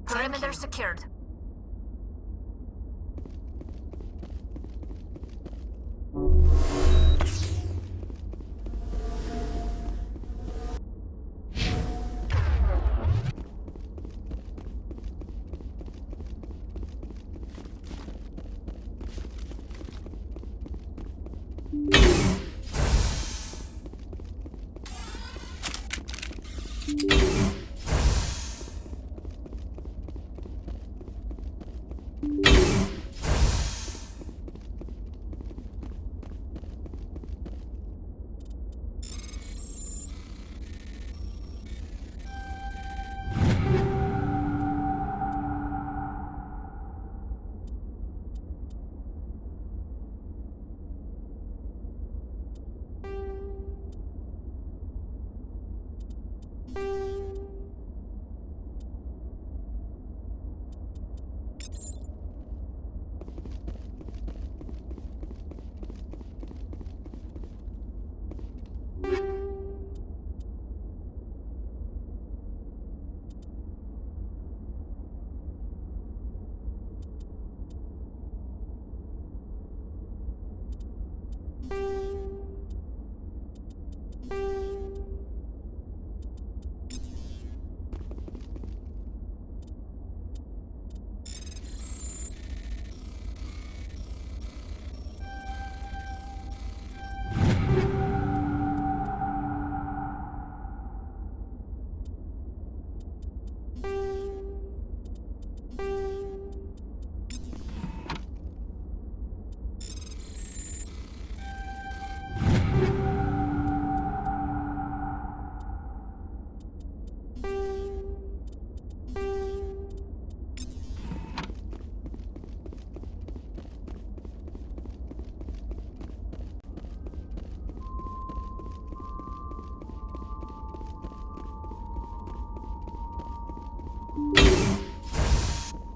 Perimeter secured.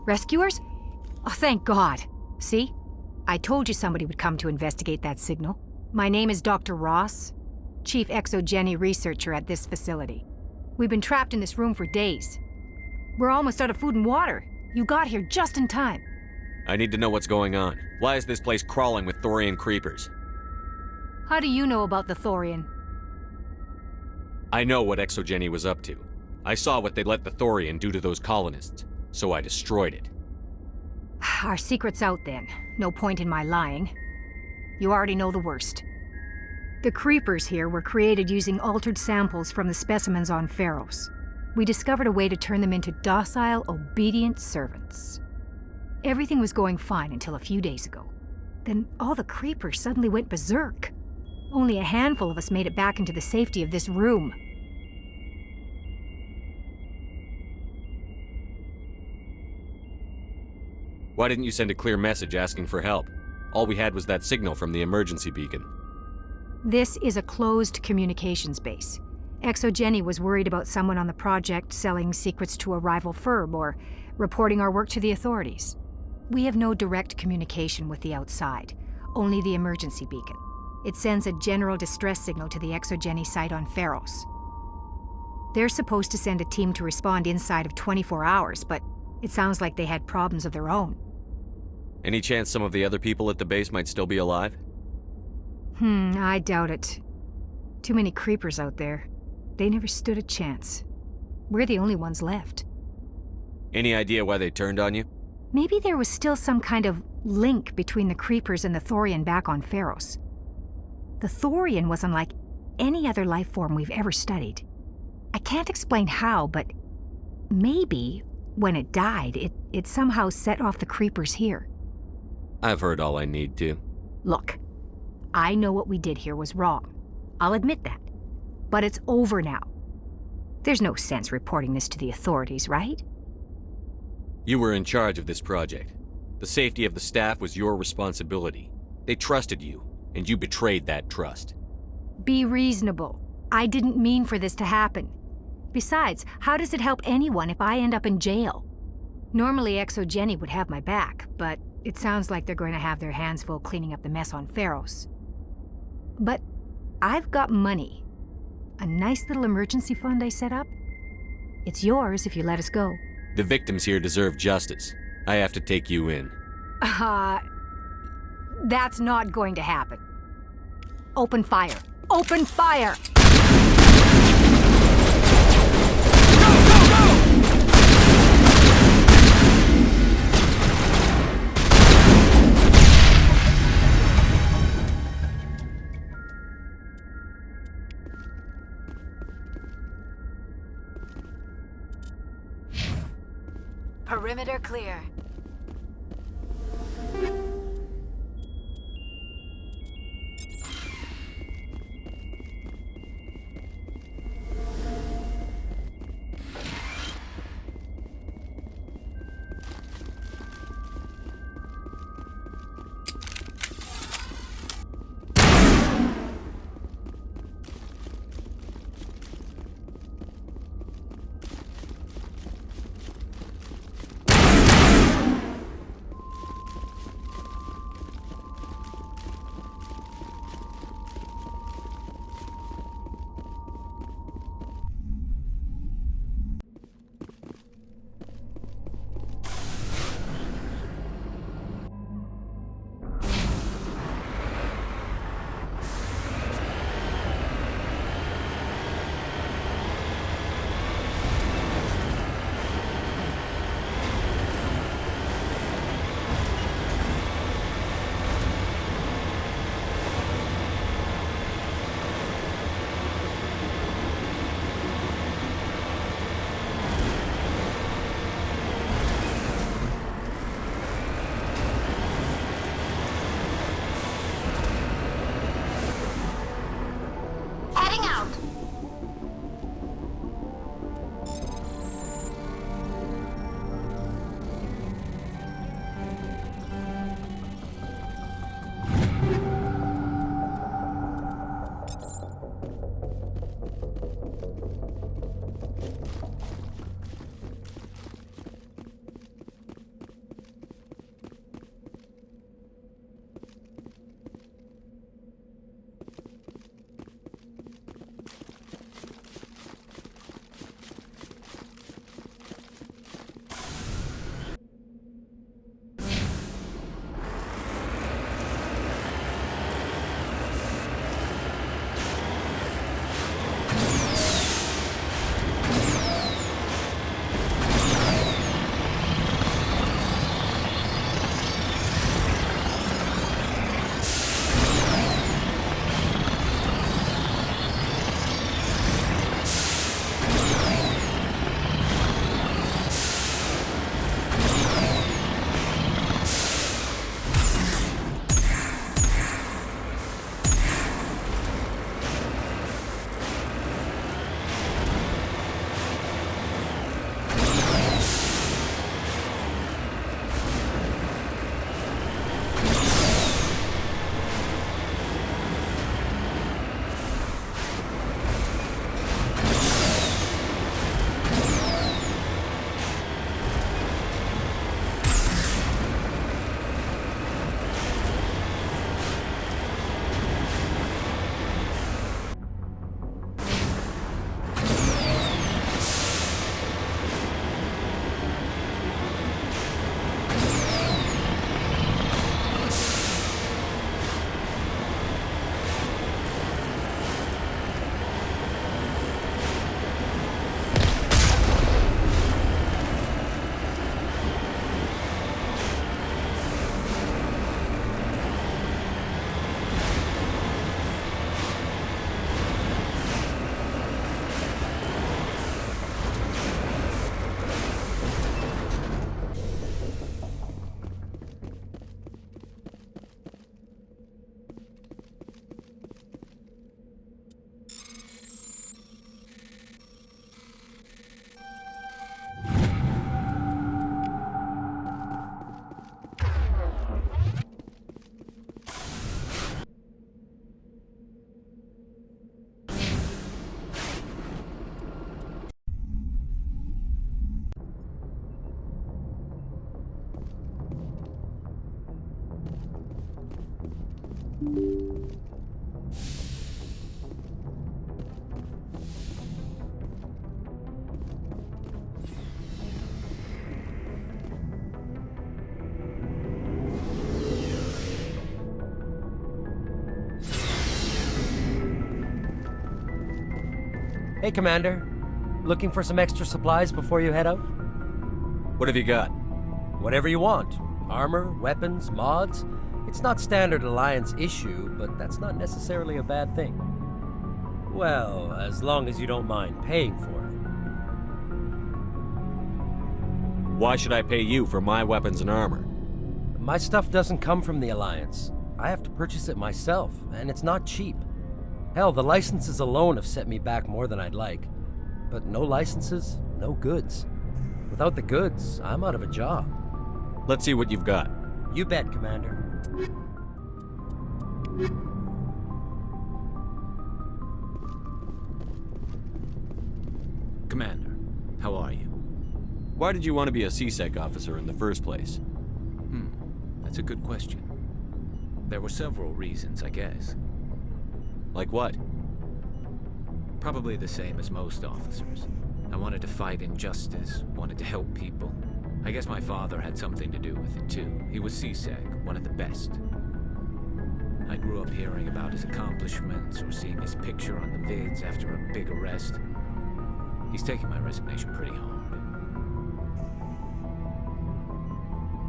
Rescuers? Oh, thank God. See? I told you somebody would come to investigate that signal. My name is Dr. Ross, Chief Exogeny Researcher at this facility. We've been trapped in this room for days. We're almost out of food and water. You got here just in time. I need to know what's going on. Why is this place crawling with Thorian creepers? How do you know about the Thorian? I know what Exogeny was up to. I saw what they let the Thorian do to those colonists, so I destroyed it. Our secret's out then. No point in my lying. You already know the worst. The creepers here were created using altered samples from the specimens on Pharos. We discovered a way to turn them into docile, obedient servants. Everything was going fine until a few days ago. Then all the creepers suddenly went berserk. Only a handful of us made it back into the safety of this room. Why didn't you send a clear message asking for help? All we had was that signal from the emergency beacon. This is a closed communications base. Exogeny was worried about someone on the project selling secrets to a rival firm or reporting our work to the authorities. We have no direct communication with the outside, only the emergency beacon. It sends a general distress signal to the Exogeny site on Pharos. They're supposed to send a team to respond inside of 24 hours, but it sounds like they had problems of their own. Any chance some of the other people at the base might still be alive? I doubt it. Too many creepers out there. They never stood a chance. We're the only ones left. Any idea why they turned on you? Maybe there was still some kind of link between the creepers and the Thorian back on Pharos. The Thorian was unlike any other life form we've ever studied. I can't explain how, but maybe, when it died, it somehow set off the creepers here. I've heard all I need to. Look, I know what we did here was wrong. I'll admit that. But it's over now. There's no sense reporting this to the authorities, right? You were in charge of this project. The safety of the staff was your responsibility. They trusted you, and you betrayed that trust. Be reasonable. I didn't mean for this to happen. Besides, how does it help anyone if I end up in jail? Normally, ExoGeni would have my back, but it sounds like they're going to have their hands full cleaning up the mess on Pharos. But I've got money. A nice little emergency fund I set up. It's yours if you let us go. The victims here deserve justice. I have to take you in. That's not going to happen. Open fire. Open fire! Perimeter clear. Hey, Commander. Looking for some extra supplies before you head out? What have you got? Whatever you want. Armor, weapons, mods. It's not standard Alliance issue, but that's not necessarily a bad thing. Well, as long as you don't mind paying for it. Why should I pay you for my weapons and armor? My stuff doesn't come from the Alliance. I have to purchase it myself, and it's not cheap. Hell, the licenses alone have set me back more than I'd like. But no licenses, no goods. Without the goods, I'm out of a job. Let's see what you've got. You bet, Commander. Commander, how are you? Why did you want to be a CSEC officer in the first place? That's a good question. There were several reasons, I guess. Like what? Probably the same as most officers. I wanted to fight injustice, wanted to help people. I guess my father had something to do with it too. He was CSEC, one of the best. I grew up hearing about his accomplishments or seeing his picture on the vids after a big arrest. He's taking my resignation pretty hard.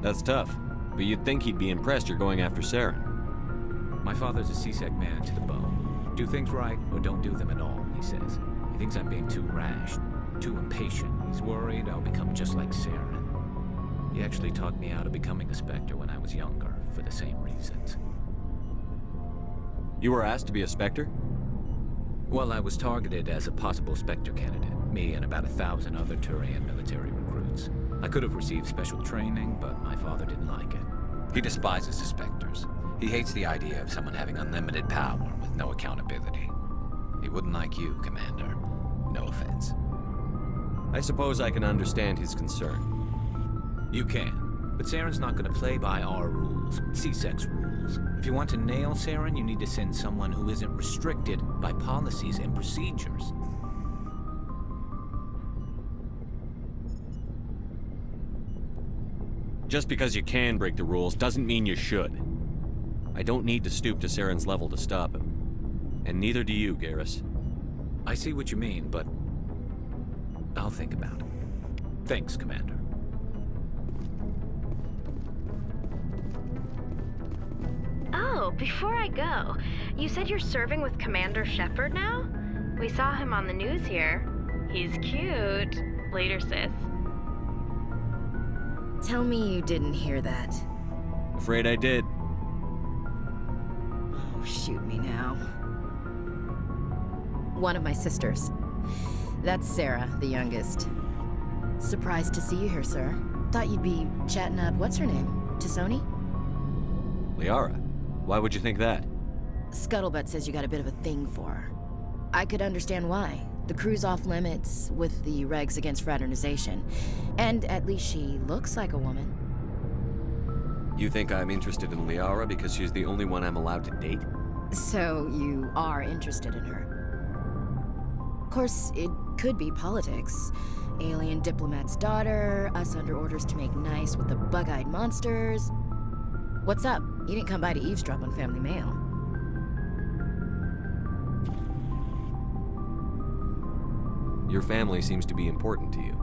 That's tough, but you'd think he'd be impressed you're going after Saren. My father's a CSEC man to the bone. Do things right or don't do them at all, he says. He thinks I'm being too rash, too impatient. He's worried I'll become just like Saren. He actually talked me out of becoming a Spectre when I was younger, for the same reasons. You were asked to be a Spectre? Well, I was targeted as a possible Spectre candidate, me and about 1,000 other Turian military recruits. I could have received special training, but my father didn't like it. He despises the Spectres. He hates the idea of someone having unlimited power with no accountability. He wouldn't like you, Commander. No offense. I suppose I can understand his concern. You can, but Saren's not going to play by our rules, CSEC's rules. If you want to nail Saren, you need to send someone who isn't restricted by policies and procedures. Just because you can break the rules doesn't mean you should. I don't need to stoop to Saren's level to stop him. And neither do you, Garrus. I see what you mean, but I'll think about it. Thanks, Commander. Oh, before I go, you said you're serving with Commander Shepard now? We saw him on the news here. He's cute. Later, sis. Tell me you didn't hear that. Afraid I did. Oh, shoot me now. One of my sisters. That's Sarah, the youngest. Surprised to see you here, sir. Thought you'd be chatting up, what's her name? T'Soni? Liara, why would you think that? Scuttlebutt says you got a bit of a thing for her. I could understand why. The crew's off limits with the regs against fraternization. And at least she looks like a woman. You think I'm interested in Liara because she's the only one I'm allowed to date? So you are interested in her. Of course, it could be politics. Alien diplomat's daughter, us under orders to make nice with the bug-eyed monsters. What's up? You didn't come by to eavesdrop on Family Mail. Your family seems to be important to you.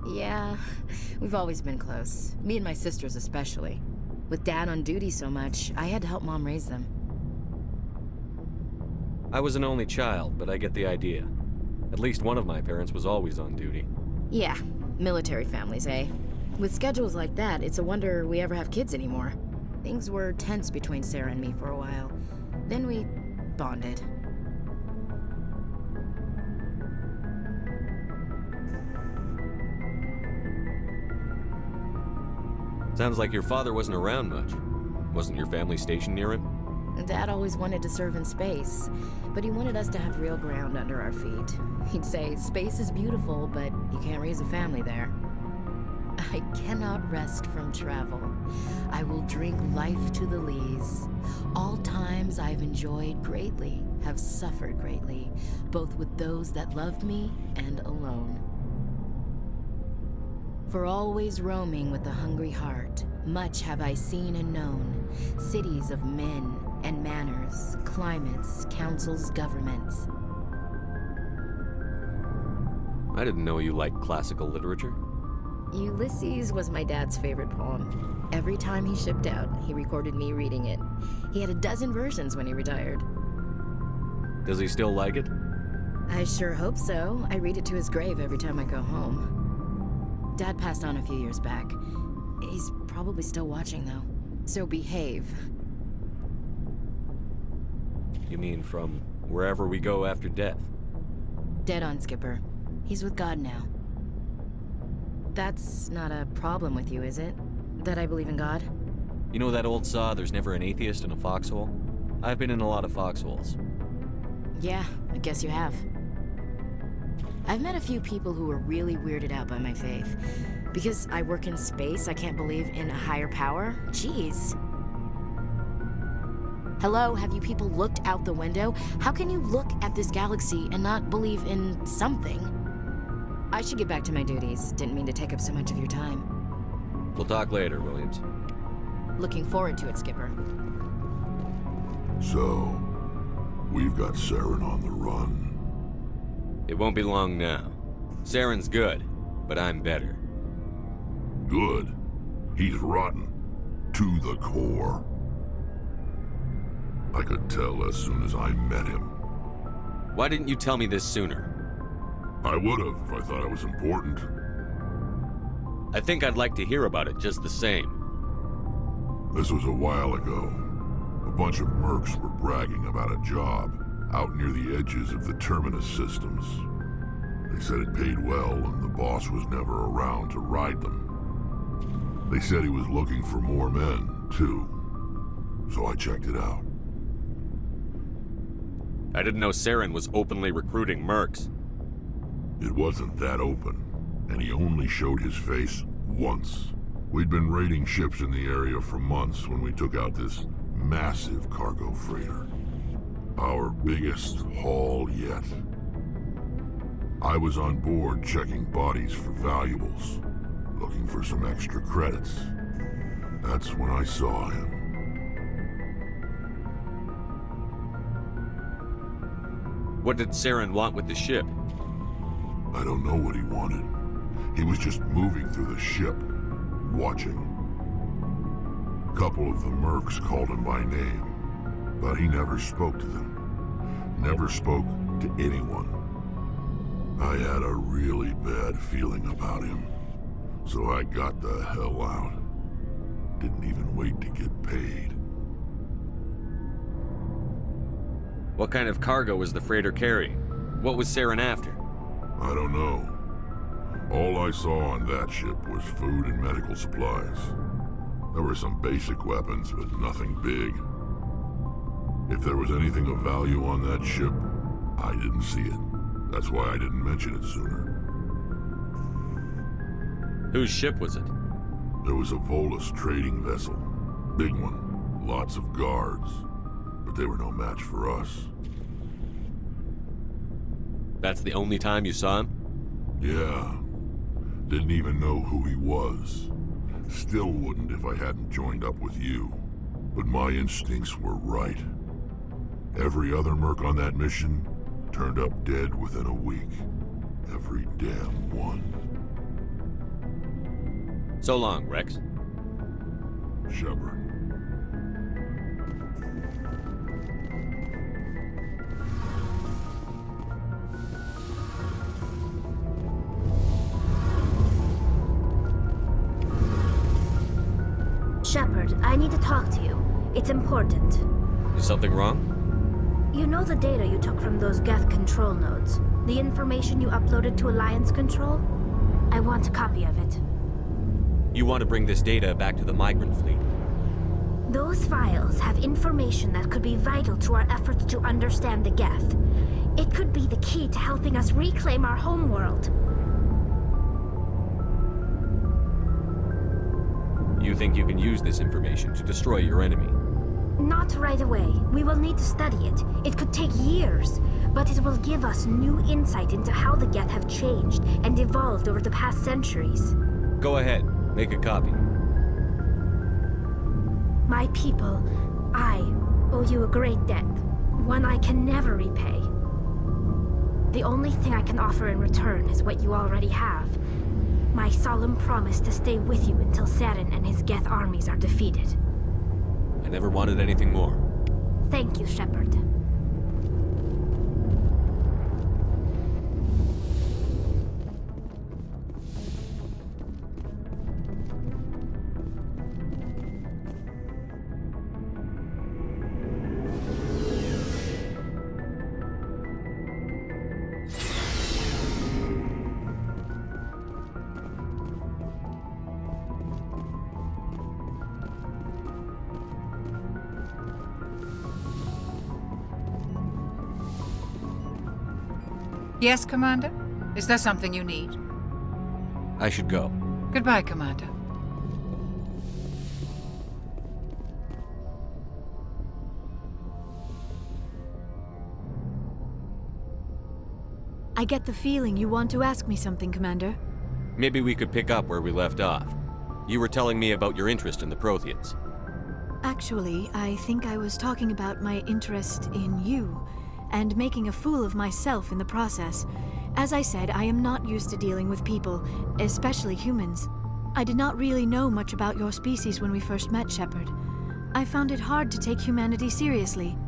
Yeah, we've always been close. Me and my sisters especially. With Dad on duty so much, I had to help Mom raise them. I was an only child, but I get the idea. At least one of my parents was always on duty. Yeah, military families, eh? With schedules like that, it's a wonder we ever have kids anymore. Things were tense between Sarah and me for a while. Then we bonded. Sounds like your father wasn't around much. Wasn't your family stationed near him? Dad always wanted to serve in space, but he wanted us to have real ground under our feet. He'd say, space is beautiful, but you can't raise a family there. I cannot rest from travel. I will drink life to the lees. All times I've enjoyed greatly, have suffered greatly, both with those that loved me and alone. For always roaming with a hungry heart, much have I seen and known, cities of men and manners, climates, councils, governments. I didn't know you liked classical literature. Ulysses was my dad's favorite poem. Every time he shipped out, he recorded me reading it. He had a dozen versions when he retired. Does he still like it? I sure hope so. I read it to his grave every time I go home. Dad passed on a few years back. He's probably still watching, though. So behave. You mean from wherever we go after death? Dead on, Skipper. He's with God now. That's not a problem with you, is it? That I believe in God? You know that old saw, there's never an atheist in a foxhole? I've been in a lot of foxholes. Yeah, I guess you have. I've met a few people who were really weirded out by my faith. Because I work in space, I can't believe in a higher power? Jeez. Hello, have you people looked out the window? How can you look at this galaxy and not believe in something? I should get back to my duties. Didn't mean to take up so much of your time. We'll talk later, Williams. Looking forward to it, Skipper. So, we've got Saren on the run. It won't be long now. Saren's good, but I'm better. Good. He's rotten. To the core. I could tell as soon as I met him. Why didn't you tell me this sooner? I would've if I thought it was important. I think I'd like to hear about it just the same. This was a while ago. A bunch of mercs were bragging about a job out near the edges of the Terminus systems. They said it paid well and the boss was never around to ride them. They said he was looking for more men, too. So I checked it out. I didn't know Saren was openly recruiting mercs. It wasn't that open, and he only showed his face once. We'd been raiding ships in the area for months when we took out this massive cargo freighter. Our biggest haul yet. I was on board checking bodies for valuables, looking for some extra credits. That's when I saw him. What did Saren want with the ship? I don't know what he wanted. He was just moving through the ship, watching. A couple of the mercs called him by name, but he never spoke to them. Never spoke to anyone. I had a really bad feeling about him, so I got the hell out. Didn't even wait to get paid. What kind of cargo was the freighter carrying? What was Saren after? I don't know. All I saw on that ship was food and medical supplies. There were some basic weapons, but nothing big. If there was anything of value on that ship, I didn't see it. That's why I didn't mention it sooner. Whose ship was it? There was a Volus trading vessel. Big one. Lots of guards. But they were no match for us. That's the only time you saw him? Yeah. Didn't even know who he was. Still wouldn't if I hadn't joined up with you. But my instincts were right. Every other merc on that mission turned up dead within a week. Every damn one. So long, Rex. Shepard. Shepard, I need to talk to you. It's important. Is something wrong? You know the data you took from those Geth control nodes? The information you uploaded to Alliance Control? I want a copy of it. You want to bring this data back to the migrant fleet? Those files have information that could be vital to our efforts to understand the Geth. It could be the key to helping us reclaim our homeworld. You think you can use this information to destroy your enemy? Not right away. We will need to study it. It could take years, but it will give us new insight into how the Geth have changed and evolved over the past centuries. Go ahead, make a copy. My people, I owe you a great debt, one I can never repay. The only thing I can offer in return is what you already have. My solemn promise to stay with you until Saren and his Geth armies are defeated. I never wanted anything more. Thank you, Shepard. Yes, Commander? Is there something you need? I should go. Goodbye, Commander. I get the feeling you want to ask me something, Commander. Maybe we could pick up where we left off. You were telling me about your interest in the Protheans. Actually, I think I was talking about my interest in you, and making a fool of myself in the process. As I said, I am not used to dealing with people, especially humans. I did not really know much about your species when we first met, Shepard. I found it hard to take humanity seriously.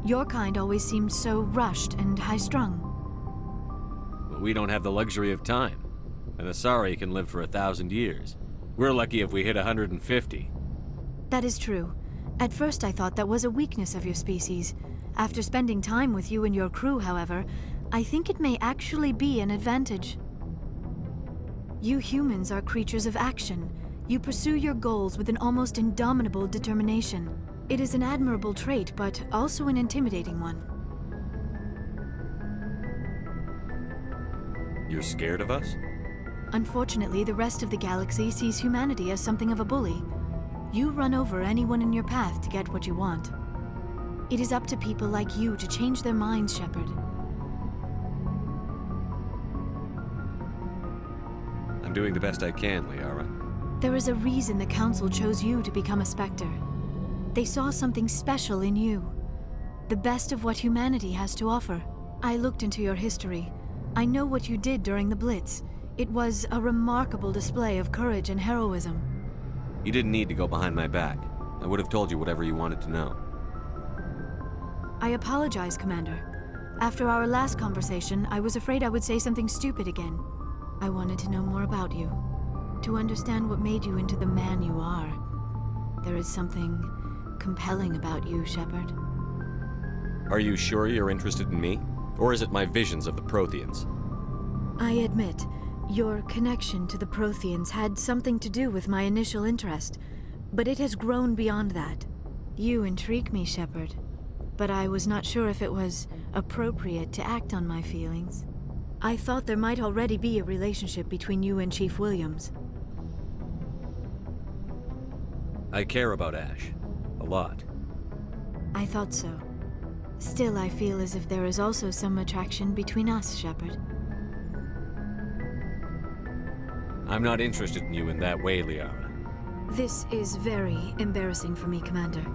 Your kind always seemed so rushed and high-strung. But we don't have the luxury of time. An Asari can live for 1,000 years. We're lucky if we hit 150. That is true. At first I thought that was a weakness of your species. After spending time with you and your crew, however, I think it may actually be an advantage. You humans are creatures of action. You pursue your goals with an almost indomitable determination. It is an admirable trait, but also an intimidating one. You're scared of us? Unfortunately, the rest of the galaxy sees humanity as something of a bully. You run over anyone in your path to get what you want. It is up to people like you to change their minds, Shepard. I'm doing the best I can, Liara. There is a reason the Council chose you to become a Spectre. They saw something special in you. The best of what humanity has to offer. I looked into your history. I know what you did during the Blitz. It was a remarkable display of courage and heroism. You didn't need to go behind my back. I would have told you whatever you wanted to know. I apologize, Commander. After our last conversation, I was afraid I would say something stupid again. I wanted to know more about you, to understand what made you into the man you are. There is something compelling about you, Shepard. Are you sure you're interested in me? Or is it my visions of the Protheans? I admit, your connection to the Protheans had something to do with my initial interest, but it has grown beyond that. You intrigue me, Shepard, but I was not sure if it was appropriate to act on my feelings. I thought there might already be a relationship between you and Chief Williams. I care about Ash. A lot. I thought so. Still, I feel as if there is also some attraction between us, Shepard. I'm not interested in you in that way, Liara. This is very embarrassing for me, Commander.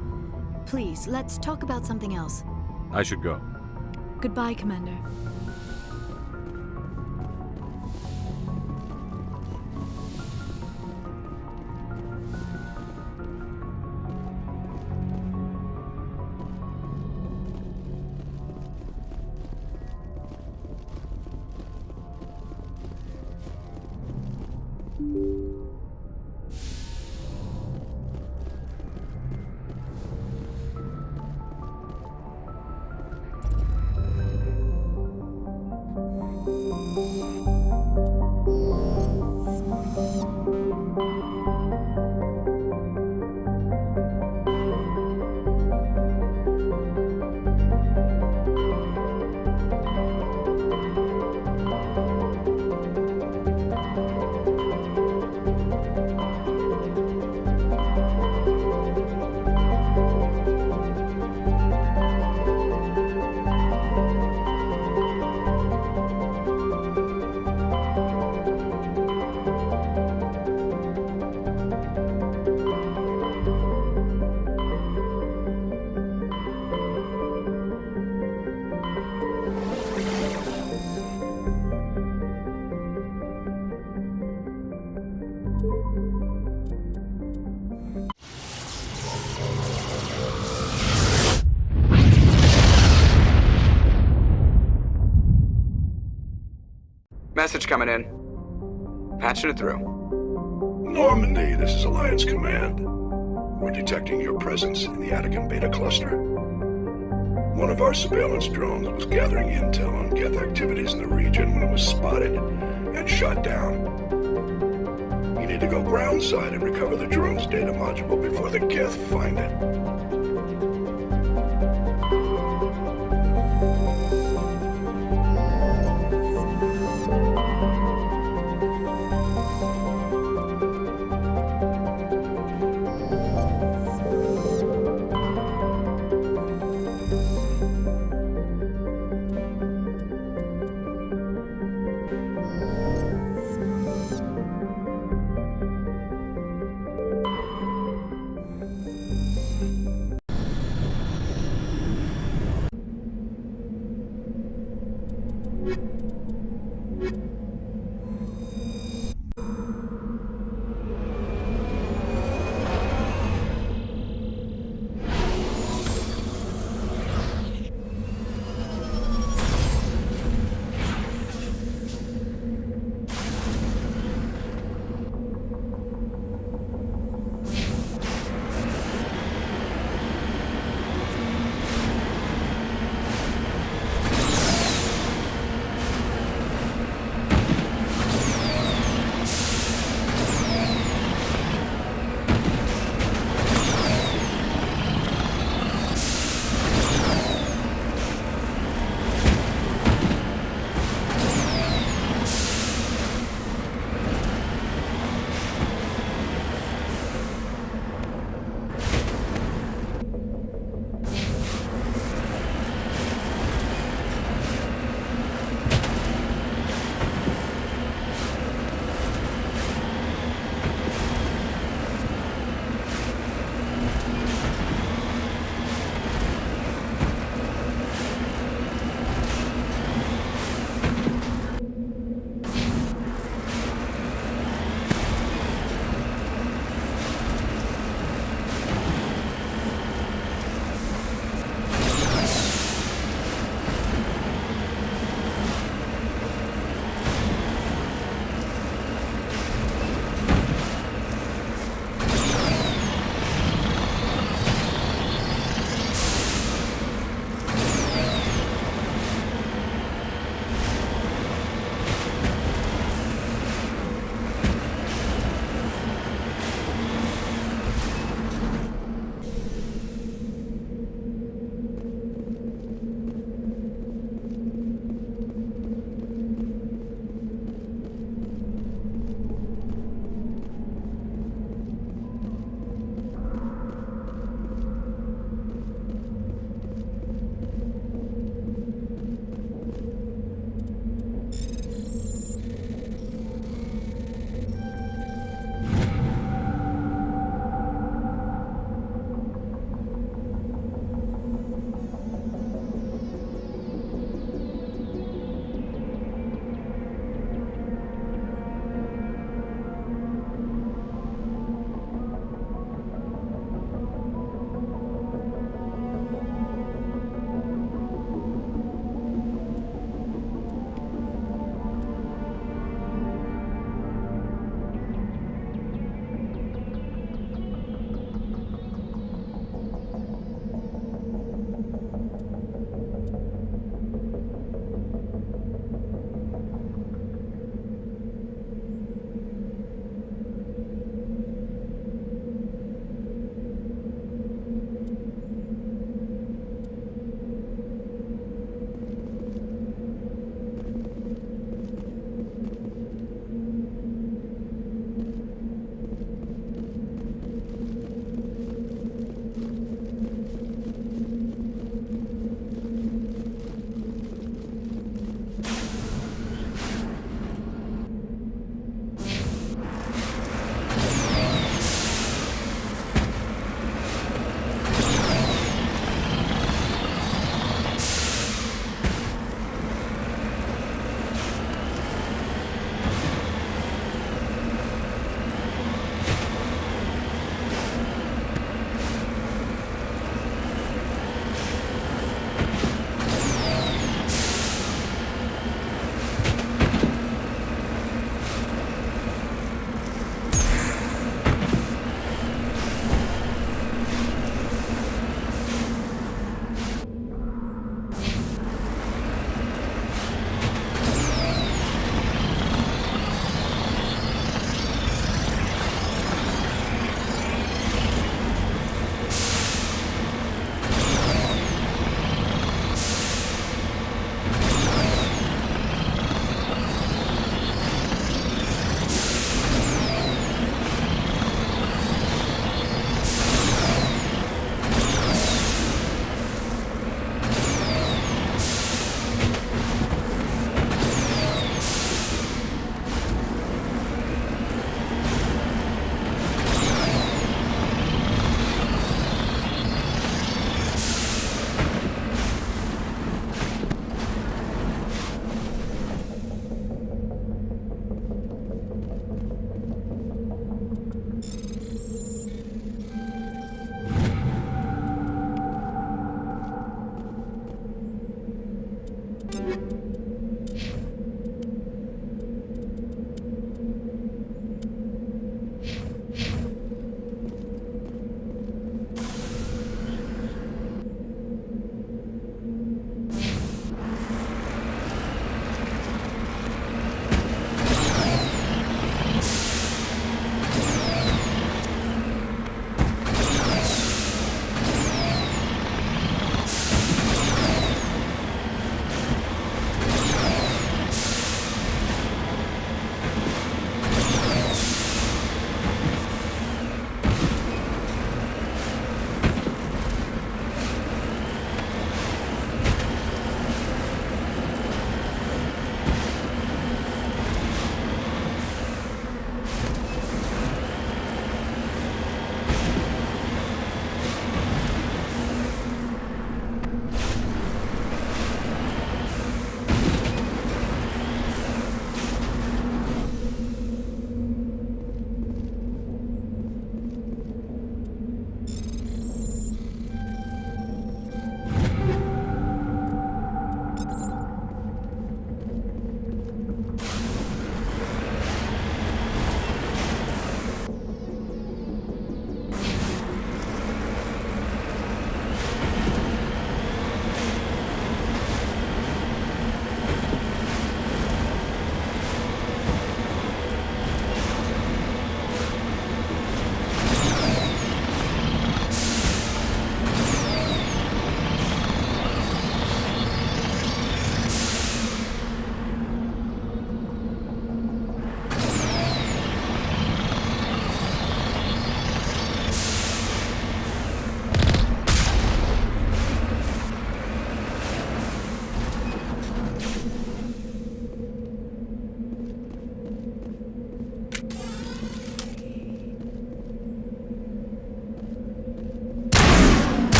Please, let's talk about something else. I should go. Goodbye, Commander. coming in. Patching it through. Normandy, this is Alliance Command. We're detecting your presence in the Attican Beta Cluster. One of our surveillance drones was gathering intel on Geth activities in the region when it was spotted and shot down. You need to go groundside and recover the drone's data module before the Geth find it.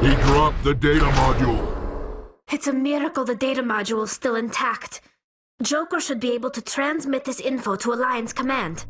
He dropped the data module. It's a miracle the data module is still intact. Joker should be able to transmit this info to Alliance Command.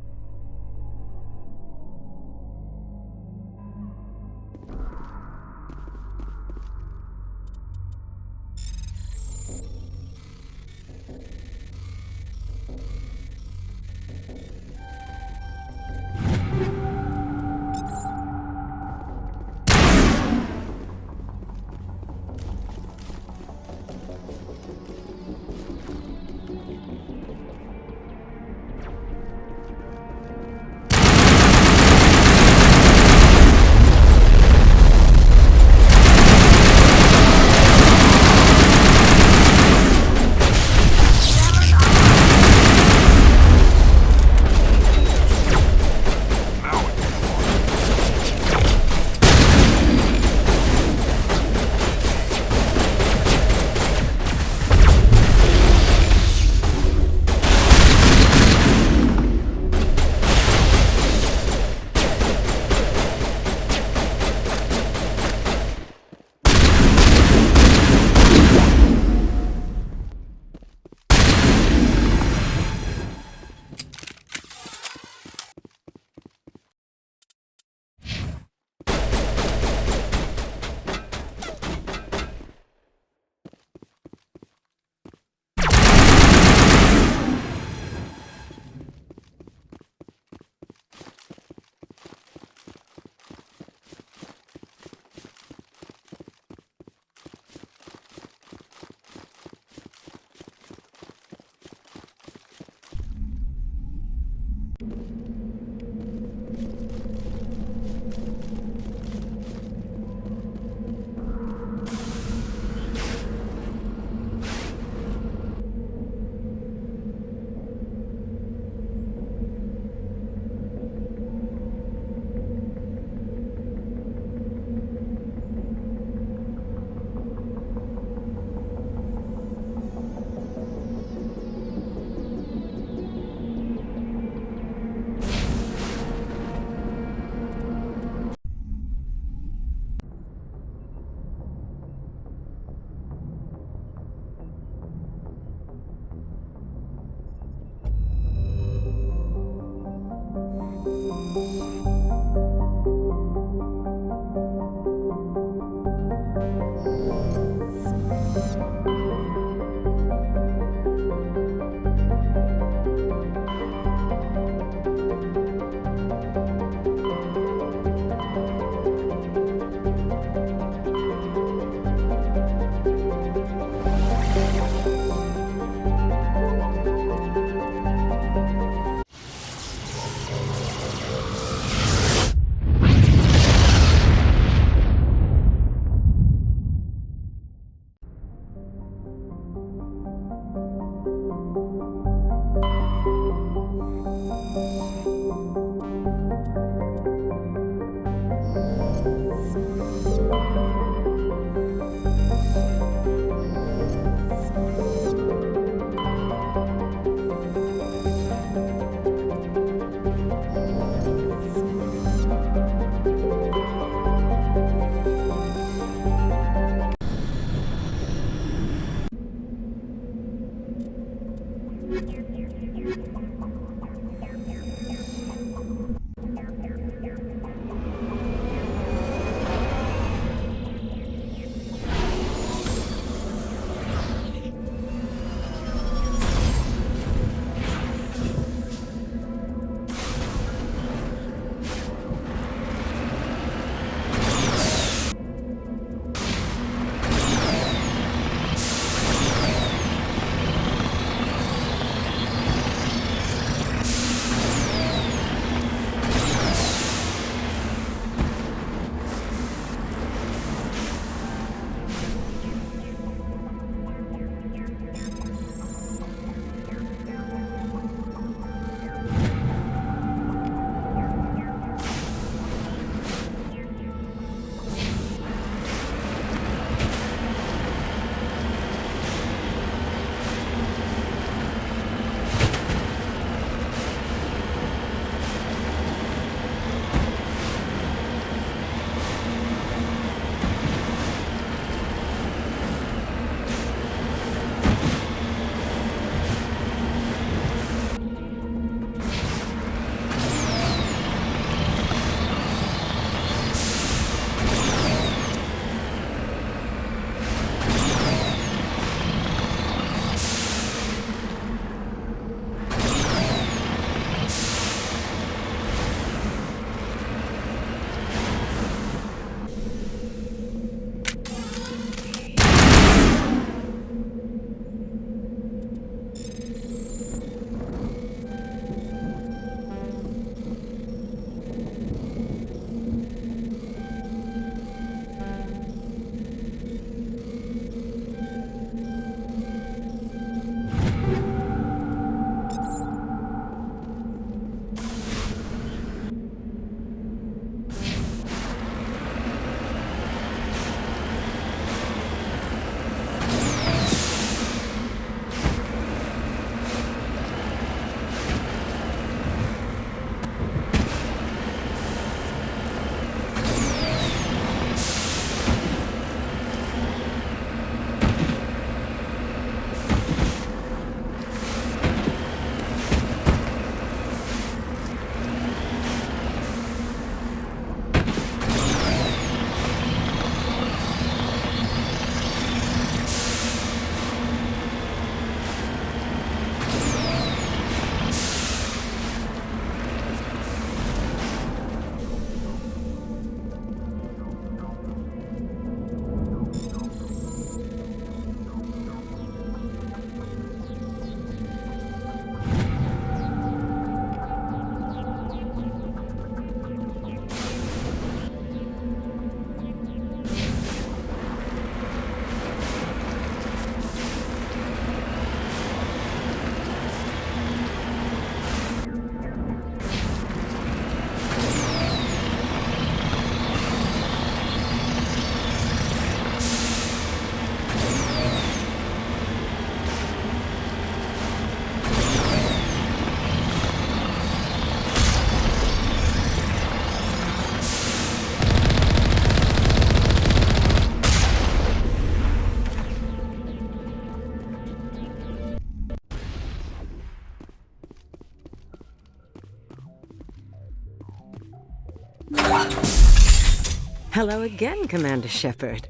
Hello again, Commander Shepard.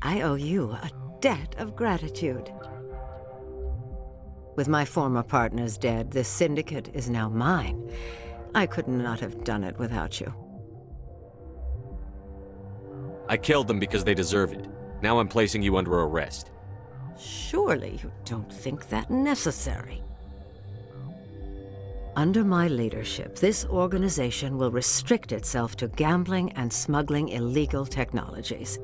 I owe you a debt of gratitude. With my former partners dead, this syndicate is now mine. I could not have done it without you. I killed them because they deserve it. Now I'm placing you under arrest. Surely you don't think that necessary. Under my leadership, this organization will restrict itself to gambling and smuggling illegal technologies.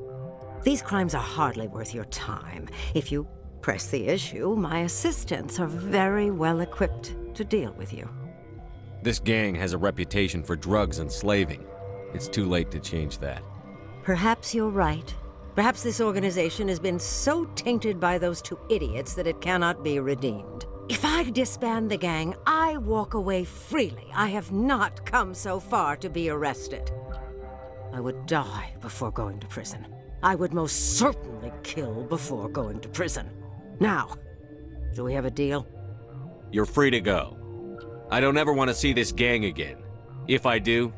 These crimes are hardly worth your time. If you press the issue, my assistants are very well equipped to deal with you. This gang has a reputation for drugs and slaving. It's too late to change that. Perhaps you're right. Perhaps this organization has been so tainted by those two idiots that it cannot be redeemed. If I disband the gang, I walk away freely. I have not come so far to be arrested. I would die before going to prison. I would most certainly kill before going to prison. Now, do we have a deal? You're free to go. I don't ever want to see this gang again. If I do...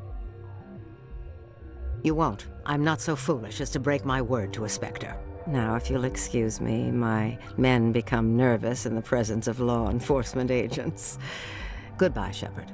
You won't. I'm not so foolish as to break my word to a Spectre. Now, if you'll excuse me, my men become nervous in the presence of law enforcement agents. Goodbye, Shepard.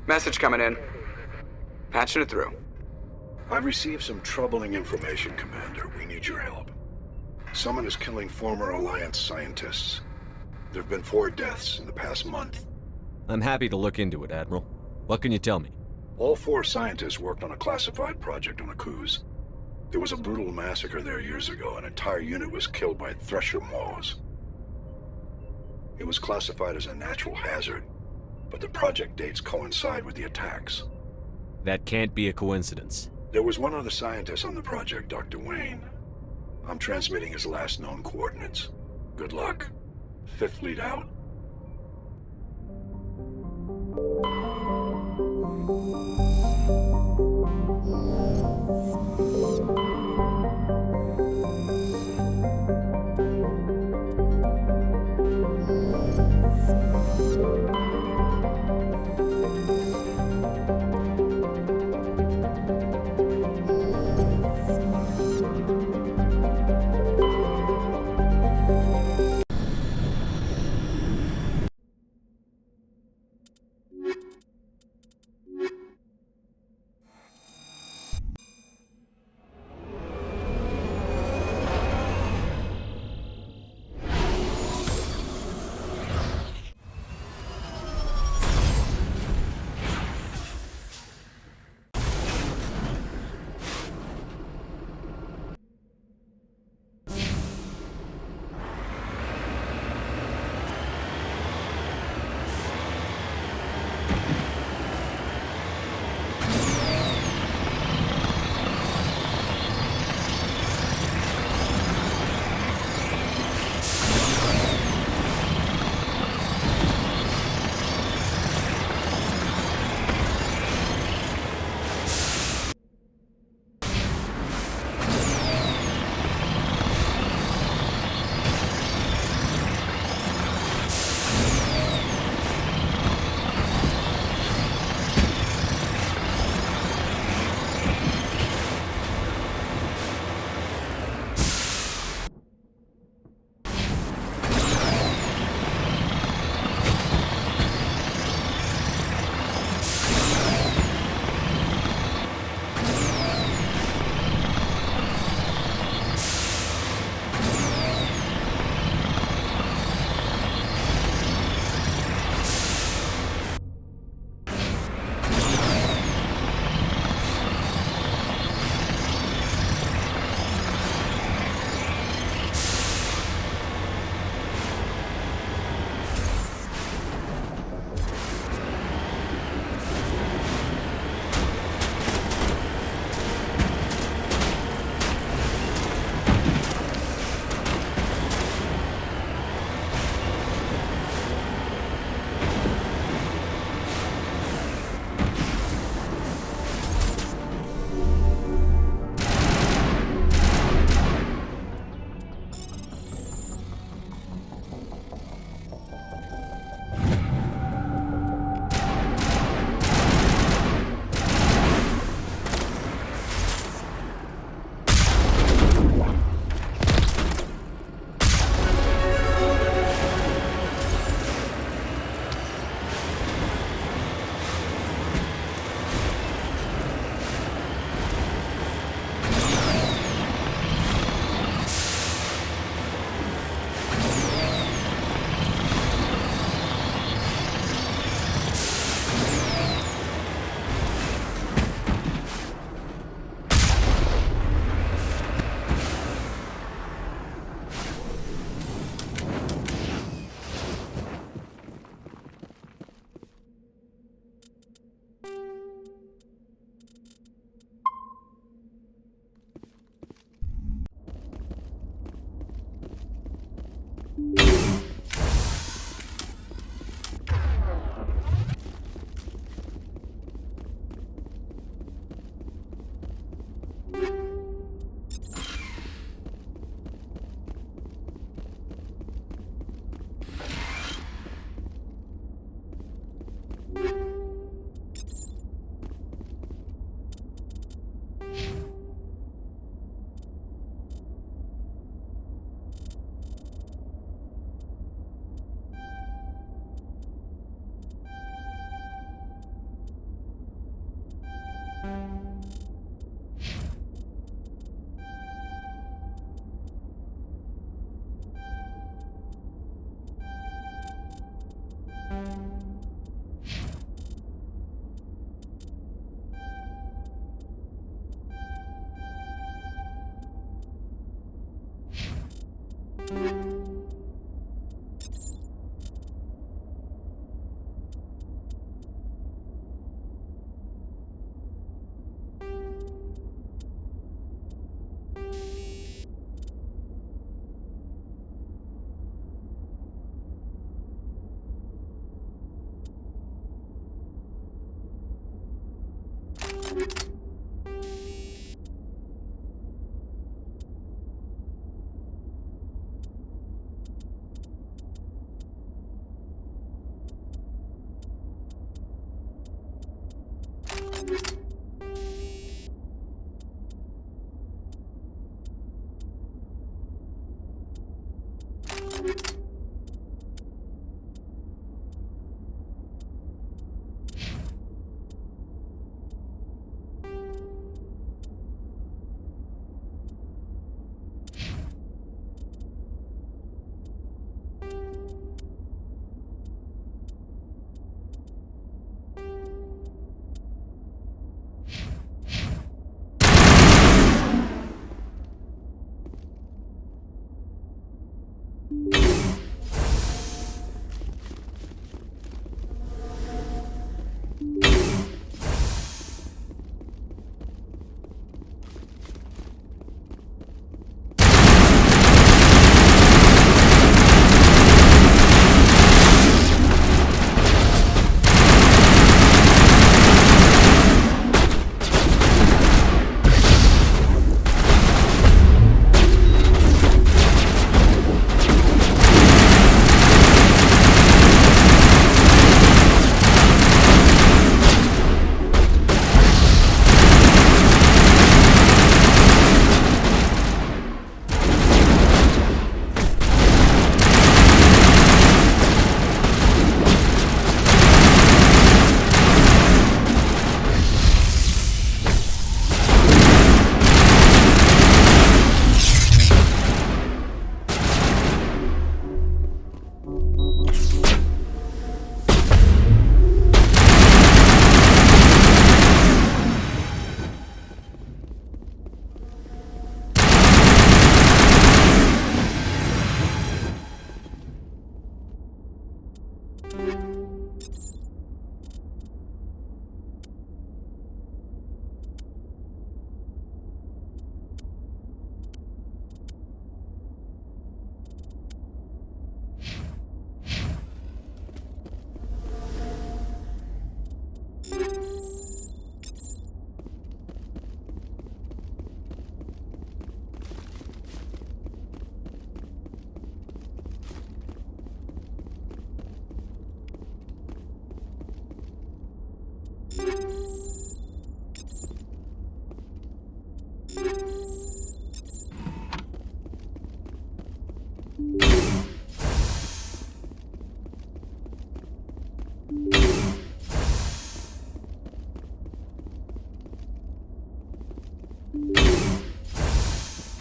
Message coming in. Patching it through. I've received some troubling information, Commander. We need your help. Someone is killing former Alliance scientists. There have been 4 deaths in the past month. I'm happy to look into it, Admiral. What can you tell me? All 4 scientists worked on a classified project on a cruise. There was a brutal massacre there years ago. An entire unit was killed by Thresher Maws. It was classified as a natural hazard, but the project dates coincide with the attacks. That can't be a coincidence. There was one other scientist on the project, Dr. Wayne. I'm transmitting his last known coordinates. Good luck. 5th Fleet out.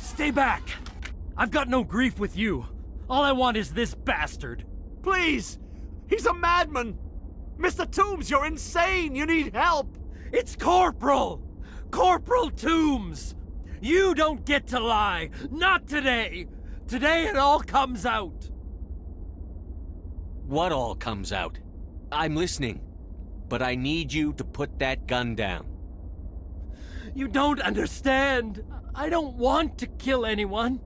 Stay back! I've got no grief with you. All I want is this bastard. Please! He's a madman! Mr. Toombs, you're insane! You need help! It's Corporal! Corporal Toombs! You don't get to lie! Not today! Today it all comes out! What all comes out? I'm listening. But I need you to put that gun down. You don't understand. I don't want to kill anyone.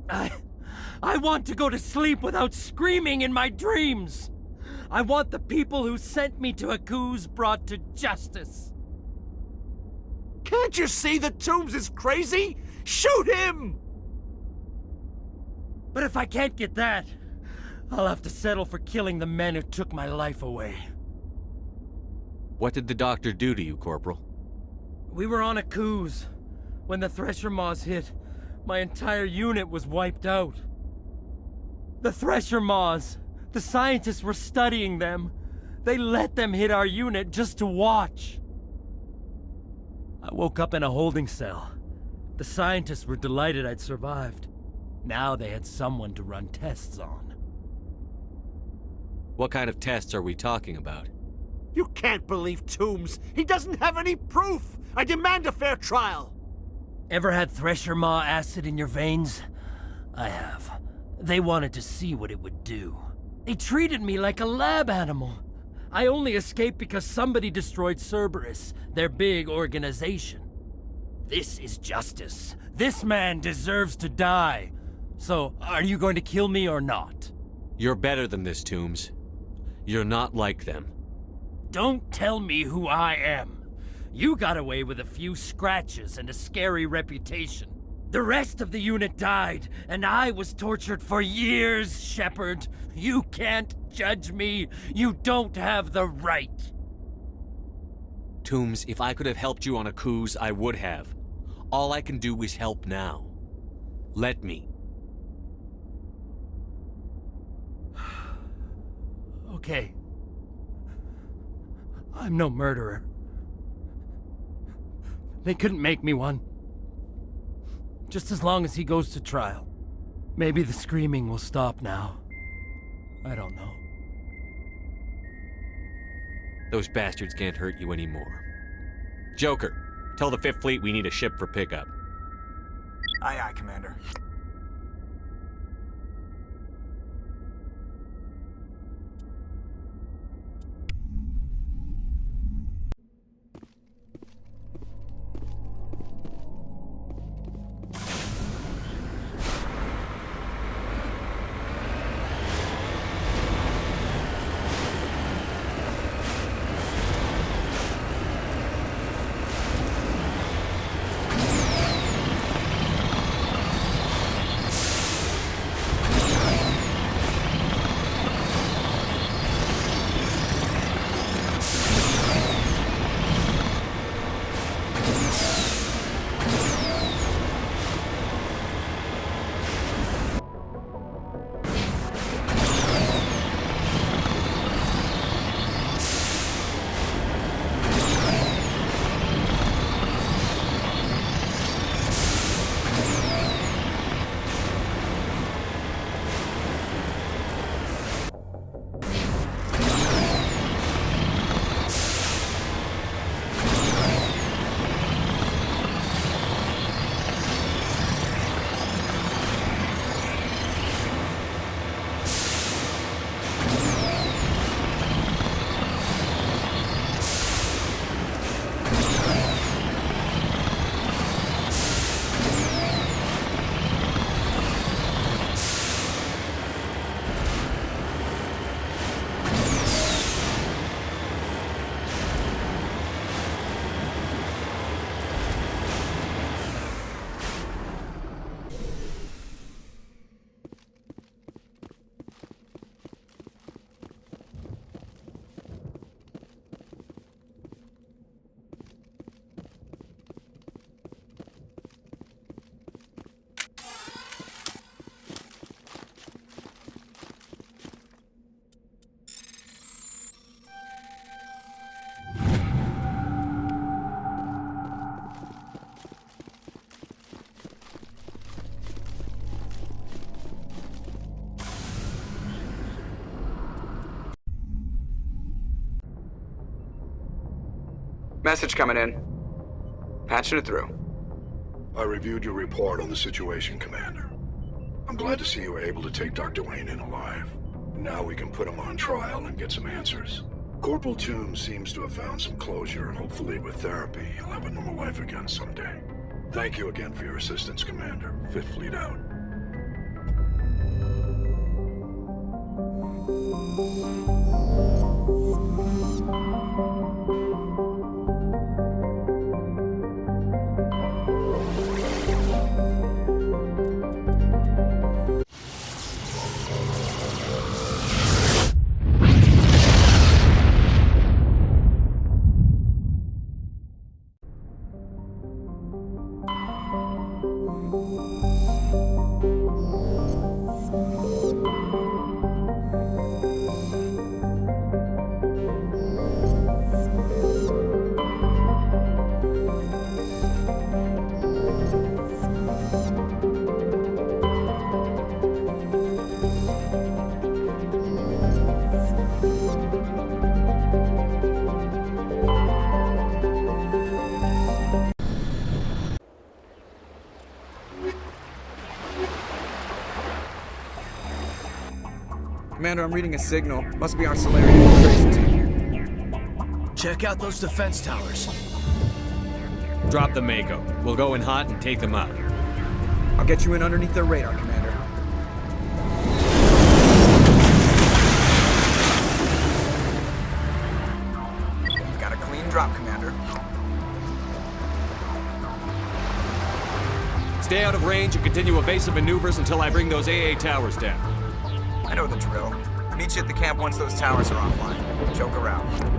I want to go to sleep without screaming in my dreams. I want the people who sent me to Akuz brought to justice. Can't you see that Toombs is crazy? Shoot him! But if I can't get that, I'll have to settle for killing the men who took my life away. What did the doctor do to you, Corporal? We were on Akuz. When the Thresher Maws hit, my entire unit was wiped out. The Thresher Maws, the scientists were studying them. They let them hit our unit just to watch. I woke up in a holding cell. The scientists were delighted I'd survived. Now they had someone to run tests on. What kind of tests are we talking about? You can't believe Toombs. He doesn't have any proof. I demand a fair trial. Ever had Thresher Maw acid in your veins? I have. They wanted to see what it would do. They treated me like a lab animal. I only escaped because somebody destroyed Cerberus, their big organization. This is justice. This man deserves to die. So, are you going to kill me or not? You're better than this, Toombs. You're not like them. Don't tell me who I am. You got away with a few scratches and a scary reputation. The rest of the unit died, and I was tortured for years, Shepard. You can't judge me. You don't have the right. Toombs, if I could have helped you on a cruise, I would have. All I can do is help now. Let me. Okay. I'm no murderer. They couldn't make me one. Just as long as he goes to trial. Maybe the screaming will stop now. I don't know. Those bastards can't hurt you anymore. Joker, tell the 5th Fleet we need a ship for pickup. Aye, aye, Commander. Message coming in. Patching it through. I reviewed your report on the situation, Commander. I'm glad to see you were able to take Dr. Wayne in alive. Now we can put him on trial and get some answers. Corporal Toombs seems to have found some closure, and hopefully with therapy, he'll have a normal life again someday. Thank you again for your assistance, Commander. 5th Fleet out. Commander, I'm reading a signal. Must be our Solarian infiltration team. Check out those defense towers. Drop the Mako. We'll go in hot and take them out. I'll get you in underneath their radar, Commander. You've got a clean drop, Commander. Stay out of range and continue evasive maneuvers until I bring those AA towers down. I know the drill. Meet you at the camp once those towers are offline. Joke around.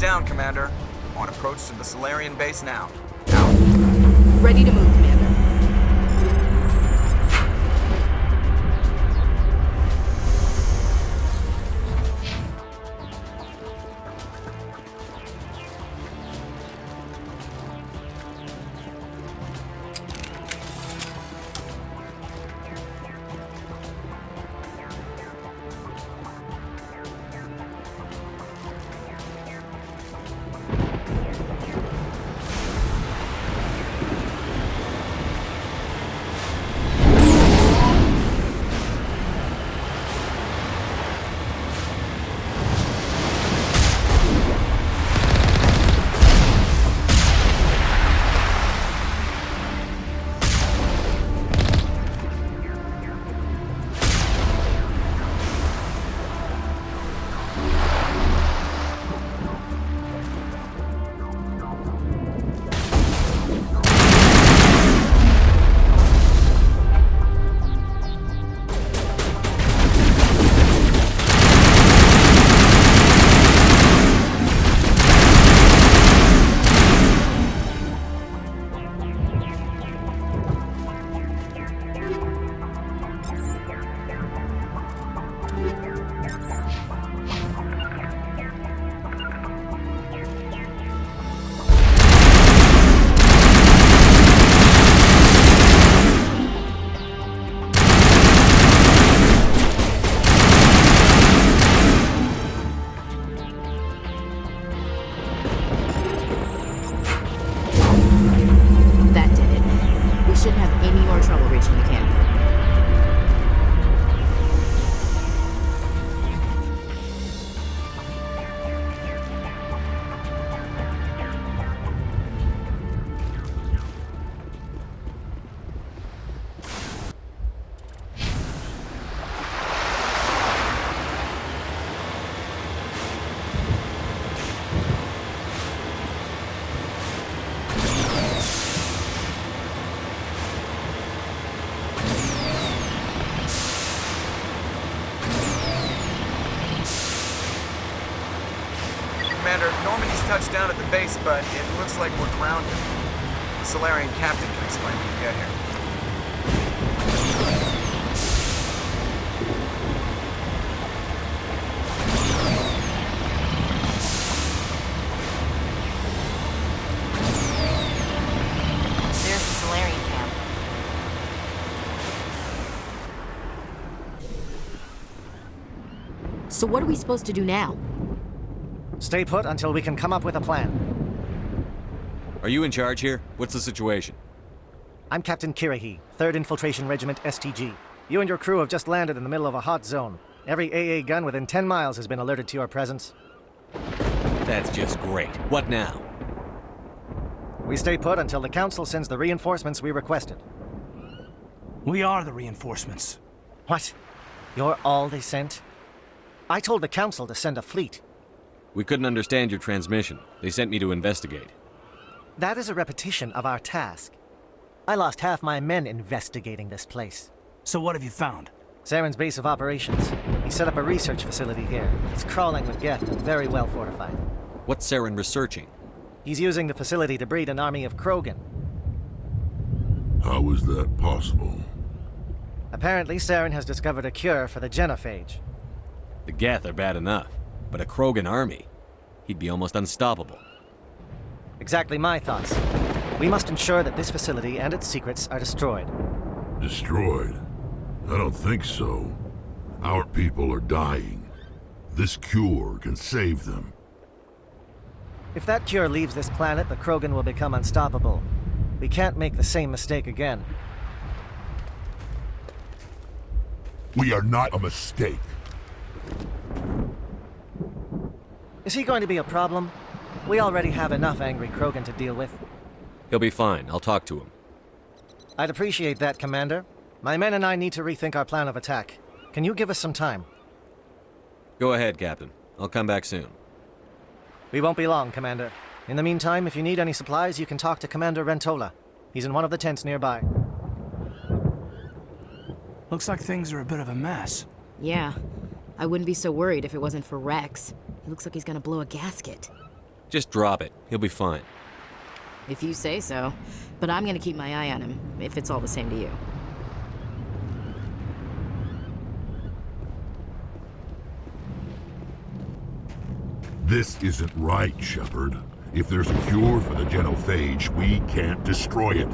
down, Commander. On approach to the Solarian base now. Ready to move, Commander. Commander, Normandy's touched down at the base, but it looks like we're grounded. The Solarian captain can explain when we get here. There's the Solarian camp. So what are we supposed to do now? Stay put until we can come up with a plan. Are you in charge here? What's the situation? I'm Captain Kirahi, 3rd Infiltration Regiment STG. You and your crew have just landed in the middle of a hot zone. Every AA gun within 10 miles has been alerted to your presence. That's just great. What now? We stay put until the Council sends the reinforcements we requested. We are the reinforcements. What? You're all they sent? I told the Council to send a fleet. We couldn't understand your transmission. They sent me to investigate. That is a repetition of our task. I lost half my men investigating this place. So what have you found? Saren's base of operations. He set up a research facility here. It's crawling with Geth and very well fortified. What's Saren researching? He's using the facility to breed an army of Krogan. How is that possible? Apparently, Saren has discovered a cure for the genophage. The Geth are bad enough, but a Krogan army? He'd be almost unstoppable. Exactly my thoughts. We must ensure that this facility and its secrets are destroyed. Destroyed? I don't think so. Our people are dying. This cure can save them. If that cure leaves this planet, the Krogan will become unstoppable. We can't make the same mistake again. We are not a mistake. Is he going to be a problem? We already have enough angry Krogan to deal with. He'll be fine. I'll talk to him. I'd appreciate that, Commander. My men and I need to rethink our plan of attack. Can you give us some time? Go ahead, Captain. I'll come back soon. We won't be long, Commander. In the meantime, if you need any supplies, you can talk to Commander Rentola. He's in one of the tents nearby. Looks like things are a bit of a mess. Yeah. I wouldn't be so worried if it wasn't for Rex. He looks like he's gonna blow a gasket. Just drop it. He'll be fine. If you say so. But I'm gonna keep my eye on him, if it's all the same to you. This isn't right, Shepard. If there's a cure for the genophage, we can't destroy it.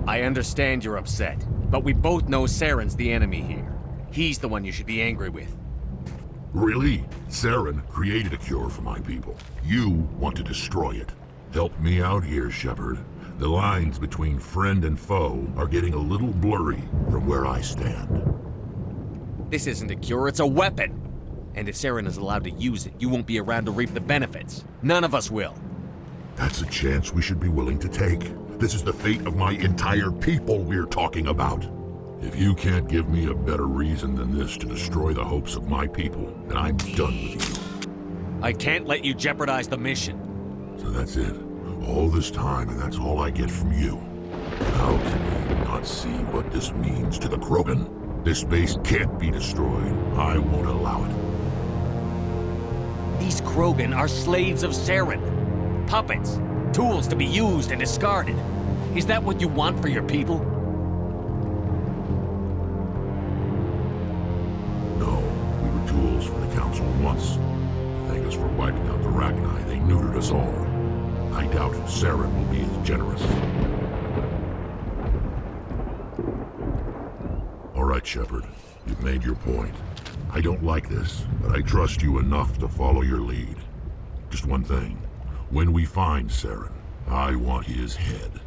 I understand you're upset, but we both know Saren's the enemy here. He's the one you should be angry with. Really? Saren created a cure for my people. You want to destroy it. Help me out here, Shepard. The lines between friend and foe are getting a little blurry from where I stand. This isn't a cure, it's a weapon! And if Saren is allowed to use it, you won't be around to reap the benefits. None of us will. That's a chance we should be willing to take. This is the fate of my entire people we're talking about. If you can't give me a better reason than this to destroy the hopes of my people, then I'm done with you. I can't let you jeopardize the mission. So that's it. All this time, and that's all I get from you. How can you not see what this means to the Krogan? This base can't be destroyed. I won't allow it. These Krogan are slaves of Saren. Puppets. Tools to be used and discarded. Is that what you want for your people? No, we were tools for the Council once. Thank us for wiping out the Rachni. They neutered us all. I doubt Saren will be as generous. All right, Shepard. You've made your point. I don't like this, but I trust you enough to follow your lead. Just one thing. When we find Saren, I want his head.